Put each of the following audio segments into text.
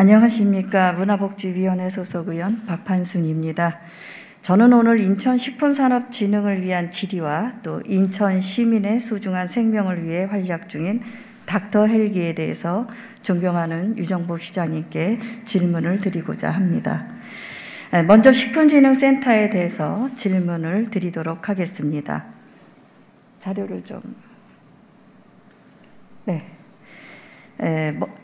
안녕하십니까. 문화복지위원회 소속 의원 박판순입니다. 저는 오늘 인천식품산업진흥을 위한 질의와 또 인천 시민의 소중한 생명을 위해 활약 중인 닥터 헬기에 대해서 존경하는 유정복 시장님께 질문을 드리고자 합니다. 먼저 식품진흥센터에 대해서 질문을 드리도록 하겠습니다. 자료를 좀... 네.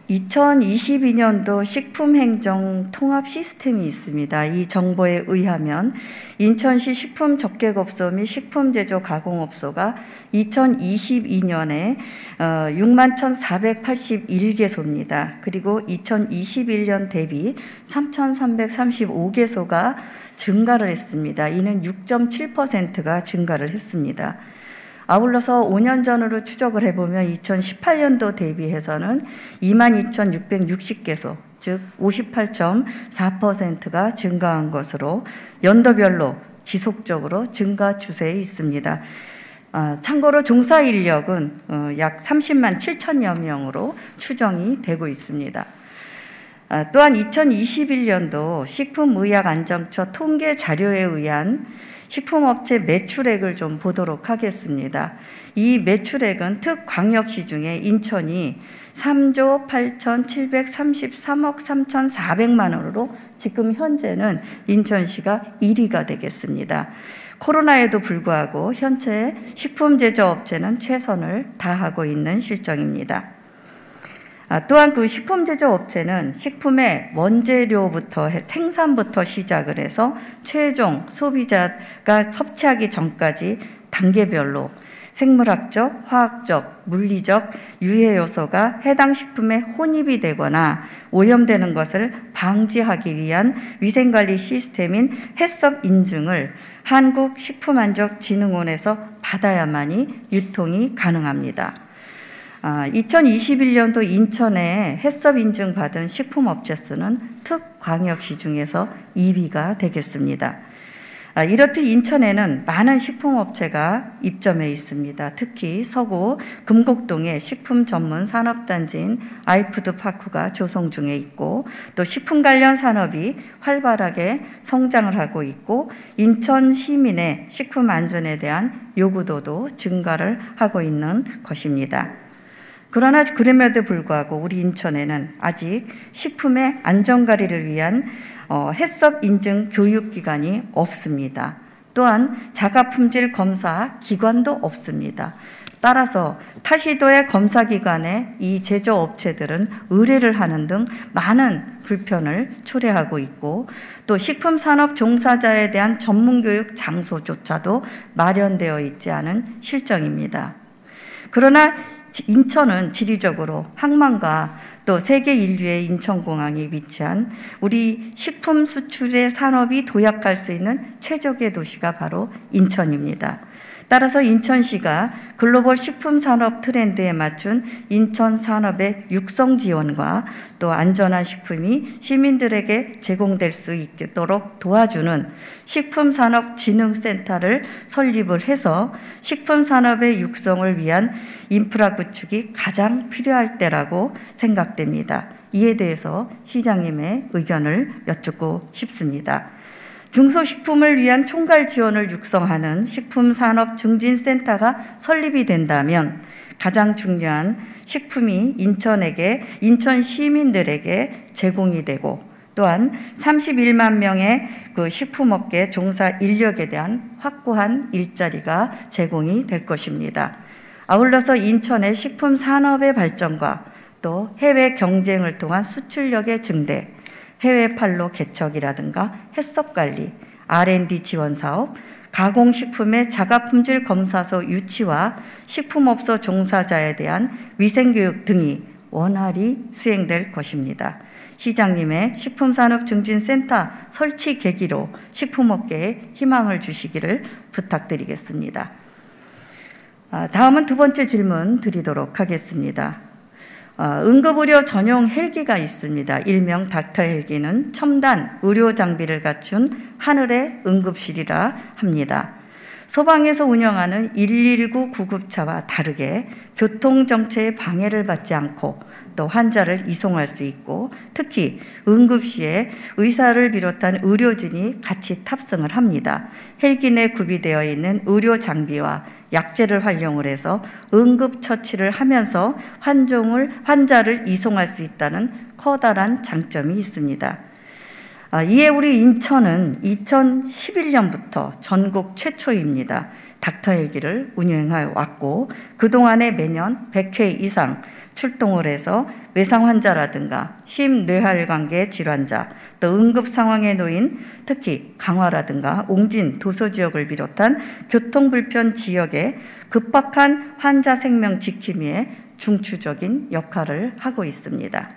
2022년도 식품행정 통합 시스템이 있습니다. 이 정보에 의하면 인천시 식품적객업소 및 식품제조 가공업소가 2022년에 61,481개소입니다. 그리고 2021년 대비 3,335개소가 증가를 했습니다. 이는 6.7%가 증가를 했습니다. 아울러서 5년 전으로 추적을 해보면 2018년도 대비해서는 22,660개소, 즉 58.4%가 증가한 것으로 연도별로 지속적으로 증가 추세에 있습니다. 참고로 종사 인력은 약 30만 7천여 명으로 추정이 되고 있습니다. 또한 2021년도 식품의약안정처 통계 자료에 의한 식품업체 매출액을 좀 보도록 하겠습니다. 이 매출액은 특광역시 중에 인천이 3조 8,733억 3,400만 원으로 지금 현재는 인천시가 1위가 되겠습니다. 코로나에도 불구하고 현재 식품제조업체는 최선을 다하고 있는 실정입니다. 또한 그 식품제조업체는 식품의 원재료부터 생산부터 시작을 해서 최종 소비자가 섭취하기 전까지 단계별로 생물학적, 화학적, 물리적 유해 요소가 해당 식품에 혼입이 되거나 오염되는 것을 방지하기 위한 위생관리 시스템인 해썹 인증을 한국식품안전진흥원에서 받아야만이 유통이 가능합니다. 2021년도 인천에 해썹 인증 받은 식품업체 수는 특광역시 중에서 2위가 되겠습니다. 이렇듯 인천에는 많은 식품업체가 입점해 있습니다. 특히 서구 금곡동에 식품 전문 산업단지인 아이푸드파크가 조성 중에 있고 또 식품 관련 산업이 활발하게 성장을 하고 있고 인천 시민의 식품 안전에 대한 요구도도 증가를 하고 있는 것입니다. 그러나 그럼에도 불구하고 우리 인천에는 아직 식품의 안전관리를 위한 해썹 인증 교육기관이 없습니다. 또한 자가품질 검사 기관도 없습니다. 따라서 타시도의 검사기관에 이 제조업체들은 의뢰를 하는 등 많은 불편을 초래하고 있고 또 식품산업 종사자에 대한 전문교육 장소조차도 마련되어 있지 않은 실정입니다. 그러나 인천은 지리적으로 항만과 또 세계 인류의 인천공항이 위치한 우리 식품 수출의 산업이 도약할 수 있는 최적의 도시가 바로 인천입니다. 따라서 인천시가 글로벌 식품산업 트렌드에 맞춘 인천 산업의 육성 지원과 또 안전한 식품이 시민들에게 제공될 수 있도록 도와주는 식품산업진흥센터를 설립을 해서 식품산업의 육성을 위한 인프라 구축이 가장 필요할 때라고 생각됩니다. 이에 대해서 시장님의 의견을 여쭙고 싶습니다. 중소식품을 위한 총괄 지원을 육성하는 식품산업증진센터가 설립이 된다면 가장 중요한 식품이 인천 시민들에게 제공이 되고 또한 31만 명의 그 식품업계 종사 인력에 대한 확고한 일자리가 제공이 될 것입니다. 아울러서 인천의 식품산업의 발전과 또 해외 경쟁을 통한 수출력의 증대, 해외 판로 개척이라든가 해썹관리, R&D 지원사업, 가공식품의 자가품질 검사소 유치와 식품업소 종사자에 대한 위생교육 등이 원활히 수행될 것입니다. 시장님의 식품산업증진센터 설치 계기로 식품업계에 희망을 주시기를 부탁드리겠습니다. 다음은 두 번째 질문 드리도록 하겠습니다. 응급의료 전용 헬기가 있습니다. 일명 닥터 헬기는 첨단 의료 장비를 갖춘 하늘의 응급실이라 합니다. 소방에서 운영하는 119 구급차와 다르게 교통정체의 방해를 받지 않고 또 환자를 이송할 수 있고, 특히 응급시에 의사를 비롯한 의료진이 같이 탑승을 합니다. 헬기 내 구비되어 있는 의료 장비와 약제를 활용을 해서 응급처치를 하면서 환자를 이송할 수 있다는 커다란 장점이 있습니다. 이에 우리 인천은 2011년부터 전국 최초입니다. 닥터 헬기를 운영해 왔고, 그동안에 매년 100회 이상 출동을 해서 외상 환자라든가 심뇌혈관계 질환자, 또 응급 상황에 놓인 특히 강화라든가 옹진, 도서 지역을 비롯한 교통불편 지역에 급박한 환자 생명 지킴이에 중추적인 역할을 하고 있습니다.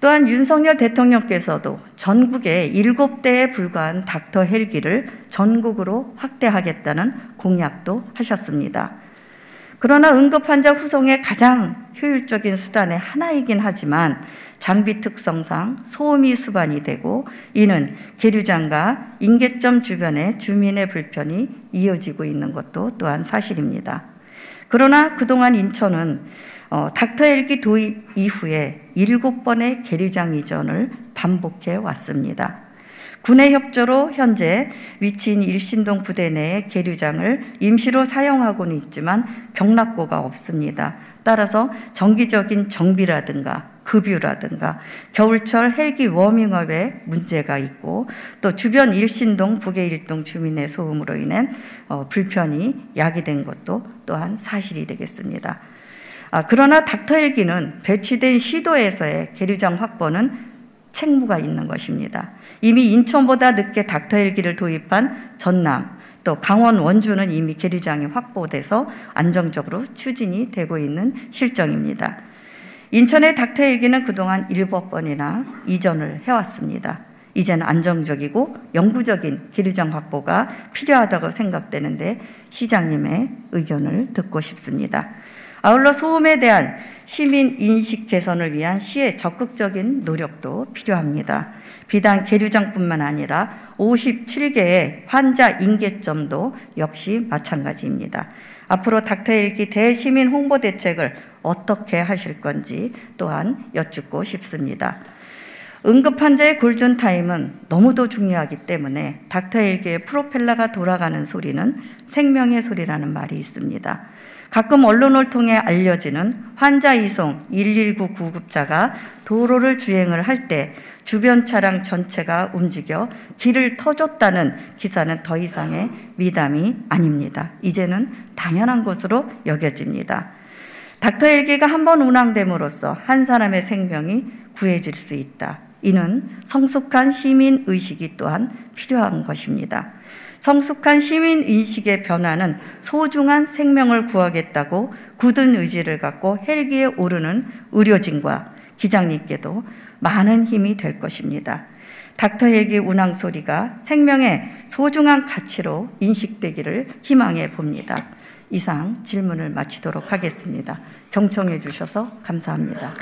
또한 윤석열 대통령께서도 전국에 7대에 불과한 닥터 헬기를 전국으로 확대하겠다는 공약도 하셨습니다. 그러나 응급환자 후송의 가장 효율적인 수단의 하나이긴 하지만 장비 특성상 소음이 수반이 되고, 이는 계류장과 인계점 주변의 주민의 불편이 이어지고 있는 것도 또한 사실입니다. 그러나 그동안 인천은 닥터 헬기 도입 이후에 7번의 계류장 이전을 반복해 왔습니다. 군의 협조로 현재 위치인 일신동 부대 내의 계류장을 임시로 사용하고는 있지만 경락고가 없습니다. 따라서 정기적인 정비라든가 급유라든가 겨울철 헬기 워밍업에 문제가 있고, 또 주변 일신동, 북의 일동 주민의 소음으로 인한 불편이 야기된 것도 또한 사실이 되겠습니다. 그러나 닥터 헬기는 배치된 시도에서의 계류장 확보는 책무가 있는 것입니다. 이미 인천보다 늦게 닥터 헬기를 도입한 전남, 또 강원, 원주는 이미 계류장이 확보돼서 안정적으로 추진이 되고 있는 실정입니다. 인천의 닥터 헬기는 그동안 7번이나 이전을 해왔습니다. 이제는 안정적이고 영구적인 계류장 확보가 필요하다고 생각되는데 시장님의 의견을 듣고 싶습니다. 아울러 소음에 대한 시민 인식 개선을 위한 시의 적극적인 노력도 필요합니다. 비단 계류장뿐만 아니라 57개의 환자 인계점도 역시 마찬가지입니다. 앞으로 닥터 헬기 대시민 홍보 대책을 어떻게 하실 건지 또한 여쭙고 싶습니다. 응급환자의 골든타임은 너무도 중요하기 때문에 닥터 헬기의 프로펠러가 돌아가는 소리는 생명의 소리라는 말이 있습니다. 가끔 언론을 통해 알려지는 환자 이송 119 구급차가 도로를 주행을 할 때 주변 차량 전체가 움직여 길을 터줬다는 기사는 더 이상의 미담이 아닙니다. 이제는 당연한 것으로 여겨집니다. 닥터 헬기가 한번 운항됨으로써 한 사람의 생명이 구해질 수 있다. 이는 성숙한 시민 의식이 또한 필요한 것입니다. 성숙한 시민 인식의 변화는 소중한 생명을 구하겠다고 굳은 의지를 갖고 헬기에 오르는 의료진과 기장님께도 많은 힘이 될 것입니다. 닥터 헬기 운항 소리가 생명의 소중한 가치로 인식되기를 희망해 봅니다. 이상 질문을 마치도록 하겠습니다. 경청해 주셔서 감사합니다.